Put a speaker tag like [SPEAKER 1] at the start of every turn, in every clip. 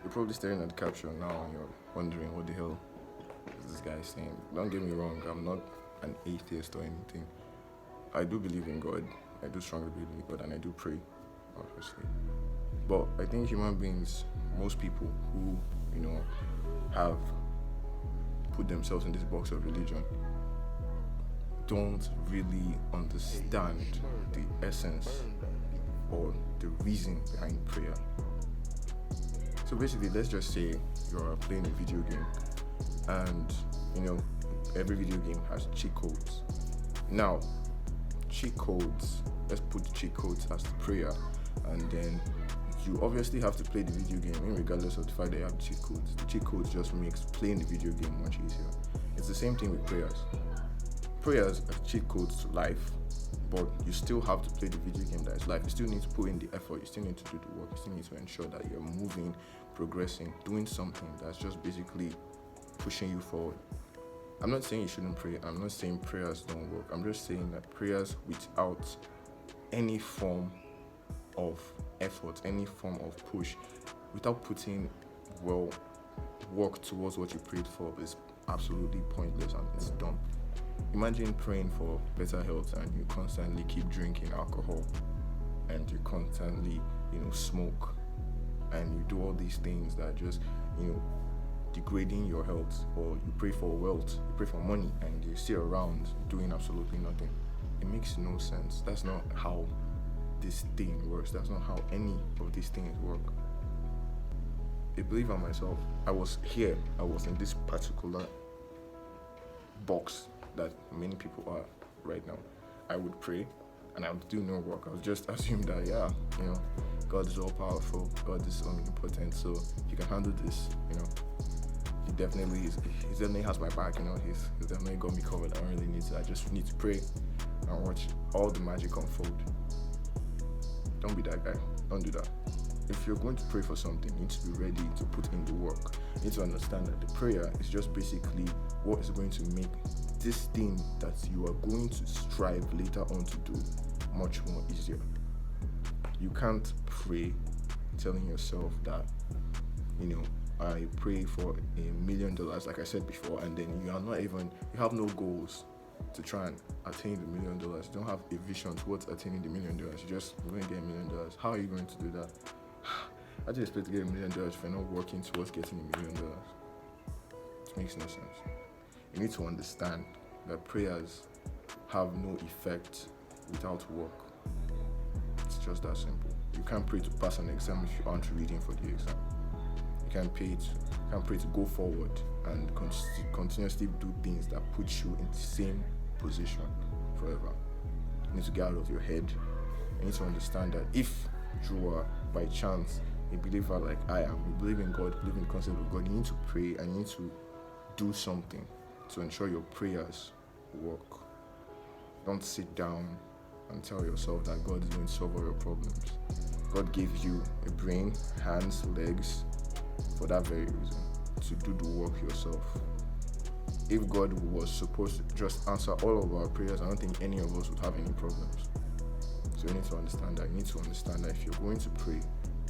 [SPEAKER 1] You're probably staring at the caption now and you're wondering what the hell is this guy saying. Don't get me wrong, I'm not an atheist or anything. I do believe in God. I do strongly believe in God and I do pray, obviously. But I think human beings, most people who, have put themselves in this box of religion, don't really understand the essence or the reason behind prayer. So basically, let's just say you're playing a video game and, every video game has cheat codes. Now, cheat codes, let's put the cheat codes as the prayer, and then you obviously have to play the video game regardless of the fact that you have cheat codes. The cheat codes just makes playing the video game much easier. It's the same thing with prayers. Prayers are cheat codes to life, but you still have to play the video game that is life. You still need to put in the effort, you still need to do the work, you still need to ensure that you're moving, progressing, doing something that's just basically pushing you forward. I'm not saying you shouldn't pray, I'm not saying prayers don't work. I'm just saying that prayers without any form of effort, any form of push, without putting work towards what you prayed for is absolutely pointless and it's dumb. Imagine praying for better health and you constantly keep drinking alcohol and you constantly, smoke and you do all these things that just, degrading your health. Or you pray for wealth, you pray for money and you sit around doing absolutely nothing. It makes no sense. That's not how this thing works. That's not how any of these things work. I believe in myself. I was in this particular box that many people are right now. I would pray and I would do no work. I would just assume that, God is all powerful, God is omnipotent, so he can handle this, He definitely has my back, he's definitely got me covered. I don't really need to. I just need to pray and watch all the magic unfold. Don't be that guy. Don't do that. If you're going to pray for something, you need to be ready to put in the work. You need to understand that the prayer is just basically what is going to make this thing that you are going to strive later on to do much more easier. You can't pray telling yourself that, I pray for $1 million, like I said before, and then you have no goals to try and attain the $1 million. You don't have a vision towards attaining the $1 million. You're just going to get $1 million. How are you going to do that? How do you expect to get $1 million if you're not working towards getting $1 million? It makes no sense. You need to understand that prayers have no effect without work. It's just that simple. You can't pray to pass an exam if you aren't reading for the exam. You can't pray to go forward and continuously do things that put you in the same position forever. You need to get out of your head. You need to understand that if you are by chance a believer like I am, you believe in God, believe in the concept of God, you need to pray and you need to do something to ensure your prayers work. Don't sit down and tell yourself that God is going to solve all your problems. God gave you a brain, hands, legs for that very reason, to do the work yourself. If God was supposed to just answer all of our prayers, I don't think any of us would have any problems. So you need to understand that. You need to understand that if you're going to pray,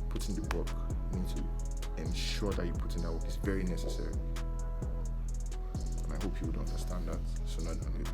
[SPEAKER 1] put in the work. You need to ensure that you put in that work. It's very necessary. And I hope you would understand that sooner than later.